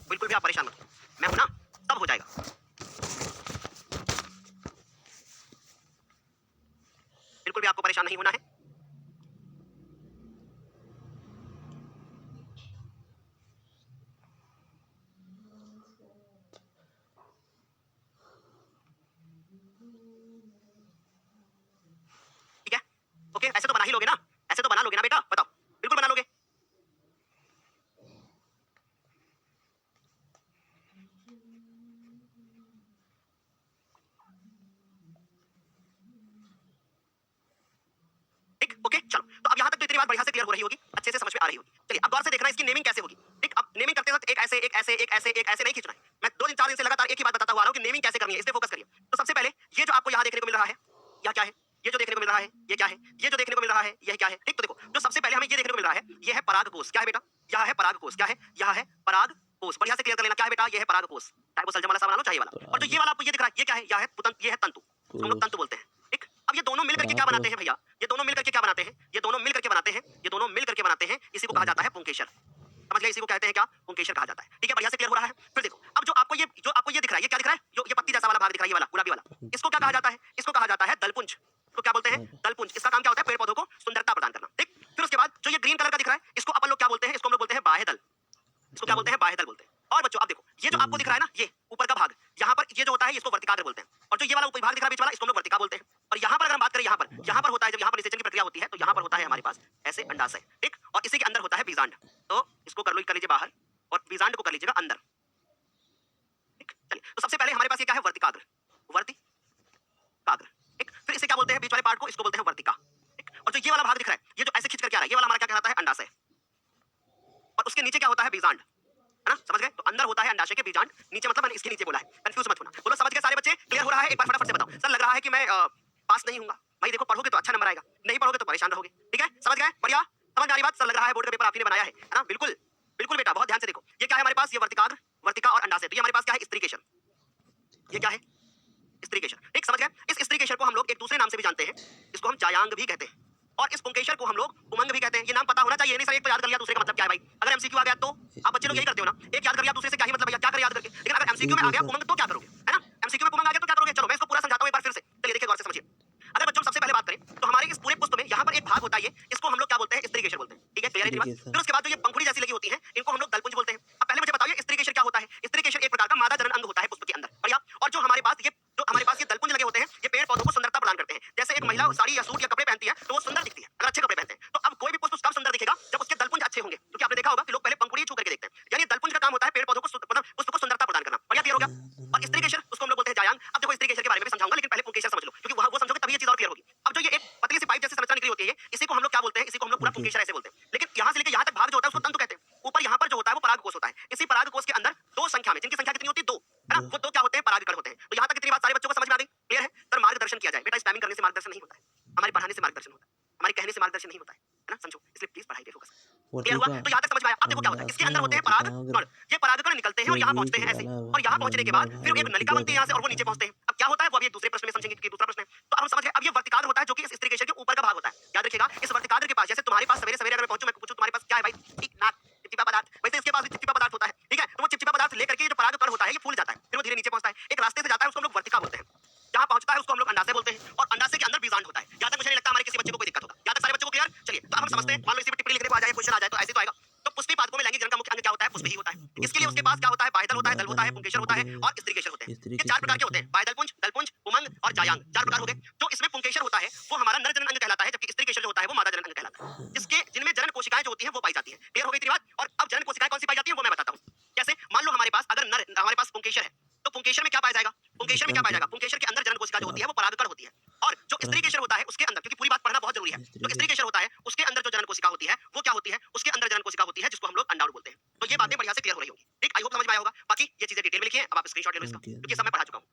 बिल्कुल भी आप परेशान मत हो, मैं हूं ना, सब हो जाएगा। बिल्कुल भी आपको परेशान नहीं होना है। ठीक है, ओके, ऐसे तो बना ही लोगे ना, ऐसे तो बना लोगे ना बेटा, बताओ, बिल्कुल बना लोगे। ठीक, ओके, चलो, तो अब यहाँ तक तो इतनी बात बढ़िया से क्लियर हो रही होगी, अच्छे से समझ में आ रही होगी। चलिए अब गौर से देखना इसकी नेमिंग कैसे होगी। ठीक, अब नेमिंग करते वक्त एक ऐसे एक ऐसे एक ऐसे एक ऐसे नहीं खींचना है। मैं 2 दिन 4 दिन से लगातार एक ही बात बताता हुआ आ रहा हूँ कि नेमिंग कैसे करनी है, इस पे फोकस करिए। तो सबसे पहले ये जो आपको यहाँ देखने को मिल रहा है, यह क्या है? ये जो देखने को मिल रहा है, ये क्या है? ये जो देखने को मिल रहा है, यह क्या है? ठीक, तो देखो, जो सबसे पहले हमें ये देखने को मिल रहा है, ये है परागकोश। क्या है बेटा? यह है परागकोश। क्या है? यह है परागकोश। बढ़िया से क्लियर कर लेना, क्या है बेटा? ये है परागकोश। चाहे वो सलजम वाला सा बना लो, चाहे ये वाला। और जो ये वाला आपको ये दिख रहा है, ये क्या है? यह है पुतंत, ये है तंतु। इसको हम लोग तंतु बोलते हैं। ठीक, अब ये दोनों मिलकर के क्या बनाते हैं भैया? ये दोनों मिलकर के क्या बनाते हैं? ये दोनों मिलकर के बनाते हैं, ये दोनों मिलकर के बनाते हैं, इसी को कहा जाता है पुंकेसर। समझ गए? इसी को कहते हैं क्या? पुंकेसर कहा जाता है। ठीक है, बढ़िया से क्लियर हो रहा है। फिर देखो, अब जो आपको ये दिख रहा है, ये क्या दिख रहा है? जो ये पत्ती जैसा वाला भाग दिख रहा है, ये वाला गुलाबी वाला, इसको क्या कहा जाता है? इसको कहा जाता है दलपुंज। इसको क्या बोलते हैं? दलपुंज। इसका काम क्या होता है? पेड़ पौधों को सुंदरता प्रदान करना। ठीक, फिर उसके बाद जो ये ग्रीन कलर का दिख रहा है, इसको अपन लोग क्या बोलते हैं? इसको हम लोग बोलते हैं बाह्य दल। इसको क्या बोलते हैं? बाह्य दल बोलते हैं। और बच्चों अब देखो, ये जो आपको दिख रहा है ना, ये ऊपर का भाग, यहाँ पर ये जो होता है इसको वर्तिकाग्र बोलते हैं। और जो ये वाला ऊपरी भाग दिख रहा है बीच वाला, इसको हम लोग वर्तिका बोलते हैं। और यहाँ पर अगर हम बात करें, यहाँ पर होता है, जब यहाँ पर निषेचन की प्रक्रिया होती है, तो यहाँ पर होता है हमारे पास ऐसे अंडाशय। ठीक, और इसी के अंदर होता है बीजांड। तो इसको कर लीजिए बाहर और बीजांड को कर लीजिएगा अंदर। ठीक, चलिए, तो सबसे पहले हमारे पास ये क्या है? वर्तिकाग्र। वर्तिकाग्र। ठीक, फिर इसे क्या बोलते हैं? बीच वाले पार्ट को इसको बोलते हैं वर्तिका। ठीक, और जो ये वाला भाग दिख रहा है, ये जो ऐसे खींच करके आ रहा है, ये वाला हमारा क्या कहलाता है? अंडाशय। और उसके नीचे क्या होता है? बीजांड। है ना? समझ गए? तो अंदर होता है अंडाशय के बीजांड, नीचे मतलब मैंने इसके नीचे बोला है, कंफ्यूज मत होना। बोलो समझ गए सारे बच्चे? क्लियर हो रहा है? एक बार फटाफट से बताओ। सर लग रहा है कि मैं पास नहीं होऊंगा। भाई देखो, पढ़ोगे तो अच्छा नंबर आएगा, नहीं पढ़ोगे तो परेशान रहोगे। ठीक है, समझ गए? बढ़िया, समझ में आ रही बात? सर लग रहा है बोर्ड का पेपर आप ही ने बनाया है ना? बिल्कुल बिल्कुल बेटा, बहुत ध्यान से देखो। ये क्या है हमारे पास? ये वर्तिकाग्र, वर्तिका और अंडाशय। तो ये हमारे पास क्या है? स्त्रीकेशर। ये क्या है? स्त्रीकेशर। ठीक, समझ गए? इस स्त्रीकेशर को हम लोग एक दूसरे नाम से भी जानते हैं, इसको हम जायांग भी कहते हैं। और इस पुंकेसर को हम लोग उमंग भी कहते हैं। ये नाम पता होना चाहिए, नहीं सर एक तो याद कर लिया, दूसरे का मतलब क्या है भाई? अगर एमसीक्यू आ गया तो आप बच्चे लोग यही करते हो ना, एक याद कर लिया, दूसरे से क्या ही मतलब भैया, क्या करे याद करके? लेकिन अगर एमसीक्यू में आ गया उमंग तो क्या करोगे? है ना? एमसीक्यू में उमंग आ गया तो क्या करोगे? चलो मैं इसको पूरा समझाता हूं एक बार फिर से। चलिए देखिए गौर से समझिए। अगर बच्चों सबसे पहले बात करें तो हमारे इस पूरे पुष्प में यहाँ पर एक भाग होता है, ये इसको हम लोग क्या बोलते हैं? स्त्रीकेशर बोलते हैं। ठीक है, क्लियर है बात? फिर उसके बाद जो ये पंखुड़ी जैसी लगी होती है, इनको हम लोग दलपुंज बोलते हैं। अब पहले मुझे बताइए स्त्रीकेशर क्या होता है? स्त्रीकेशर एक प्रकार का मादा जनन अंग होता है पुष्प के अंदर। बढ़िया, और जो हमारे पास ये दलपुंज लगे होते हैं, ये पेड़ पौधों को सुंदरता प्रदान करते हैं। जैसे एक महिला साड़ी या सूट या कपड़े पहनती है तो वो सुंदर दिखती है अगर अच्छे कपड़े पहनते हैं। तो अब कोई भी पुष्प कब सुंदर दिखेगा? जब उसके दलपुंज अच्छे होंगे। क्योंकि आपने देखा होगा कि लोग पहले पंखुड़ी छू करके देखते हैं। यानी दलपुंज का काम होता है पेड़ पौधों को मतलब पुष्प को सुंदरता प्रदान करना। बढ़िया, क्लियर हो गया? और स्त्रीकेशर उसको हम लोग बोलते हैं जायांग। अब देखो स्त्रीकेशर के बारे में भी समझाऊंगा, लेकिन पहले पुंकेसर समझ लो, क्योंकि वो समझोगे तभी ये चीज और क्लियर होगी। अब जो ये एक पतली सी पाइप जैसी संरचना निकली होती है, इसी को हम लोग क्या बोलते हैं? इसी को हम लोग पूरा पुंकेसर ऐसे बोलते हैं। लेकिन यहाँ से लेकर यहाँ तक भाग जो होता है उसको तंतु कहते हैं। ऊपर यहाँ पर जो होता है वो परागकोश होता है। इसी परागकोश के अंदर दो संख्या में, जिनकी संख्या कितनी होती है? 2, है ना? वो 2 क्या होते हैं? परागकण होते हैं। तो यहाँ तक कितनी बात सारे बच्चों को समझ में आ गई? क्लियर है? सर मार्गदर्शन किया जाए बेटा, स्पैमिंग करने से मार्गदर्शन नहीं होता है, हमारे पढ़ाने से मार्गदर्शन होता है, हमारे कहने से मार्गदर्शन नहीं होता है ना? समझो, इसलिए प्लीज पढ़ाई पे फोकस। क्लियर हुआ? तो यहाँ तक समझ में आया? अब देखो क्या होता है, इसके अंदर होते हैं परागकण। ये परागकण निकलते हैं और यहाँ पहुंचते हैं ऐसे, और यहाँ पहुंचने के बाद फिर एक नलिका बनती है यहाँ से और वो नीचे पहुंचते हैं। अब क्या होता है वो अभी एक दूसरे प्रश्न में समझेंगे, क्योंकि दूसरा प्रश्न है। तो अब हम समझ गए। अब ये वर्तिकाग्र होता है जो कि इस स्त्रीकेशर के ऊपर का भाग होता है। याद रखिएगा, इस वर्तिकाग्र के पास, जैसे तुम्हारे पास सवेरे सवेरे अगर मैं पहुंचूं, मैं पूछूं तुम्हारे पास क्या है भाई? ठीक, नाक, चिपचिपा पदार्थ, वैसे इसके पास भी चिपचिपा पदार्थ होता है। ठीक है, तो वो चिपचिपा पदार्थ लेकर के जो परागकण होता है ये फूल जाता है, फिर वो धीरे नीचे पहुंचता है, एक रास्ते से जाता है, उसको हम लोग वर्तिका बोलते हैं। जहां पहुंचता है उसको हम लोग अंडाशय बोलते हैं, और अंडाशय के अंदर बीजांड होता है। यहाँ तक मुझे नहीं लगता हमारे किसी बच्चे को कोई दिक्कत होगा। यहाँ तक सारे बच्चों को क्लियर? चलिए, तो अब हम समझते हैं। मान लो इसी पे टिप्पणी लिखने को आ जाए, क्वेश्चन आ जाए, तो ऐसे तो आएगा। तो पुष्पी पादपों में लैंगिक जनन का मुख्य अंग क्या होता है? पुष्प ही होता है। इसके लिए उसके पास क्या होता है? बाह्यदल होता है, दल होता है, पुंकेसर होता है और स्त्रीकेशर होते हैं। ये 4 प्रकार के होते हैं, बाह्यदलपुंज, दलपुंज, उमंग और जायांग। 4 प्रकार हो गए। जो इसमें पुंकेसर होता है वो हमारा नर जनन अंग कहलाता है, जबकि स्त्रीकेशर जो होता है वो मादा जनन अंग कहलाता है। इसके जिनमें जनन कोशिकाएं जो होती हैं वो पाई जाती हैं। क्लियर हो गई तेरी बात? और अब जनन कोशिकाएं कौन सी पाई जाती हैं वो मैं बताता हूं। जैसे मान लो हमारे पास अगर हमारे पास पुंकेसर है, तो पुंकेसर में क्या पाया जाएगा? पुंकेसर में क्या पाया जाएगा? पुंकेसर के अंदर जनन कोशिका जो होती है वो परागकण होती है। और जो स्त्रीकेशर होता है उसके अंदर, क्योंकि पूरी बात पढ़ना बहुत जरूरी है, जो स्त्रीकेशर होता है उसके अंदर जो जनन कोशिका होती है वो क्या होती है? उसके अंदर जनन कोशिका होती है जिसको हम लोग अंडाणु बोलते हैं। तो ये बातें बढ़िया से क्लियर हो रही होंगी। ठीक, आई होप समझ में आया होगा। बाकी ये चीजें डिटेल में लिखिए, अब आप स्क्रीनशॉट ले लो इसका, क्योंकि सब मैं पढ़ा चुका हूं।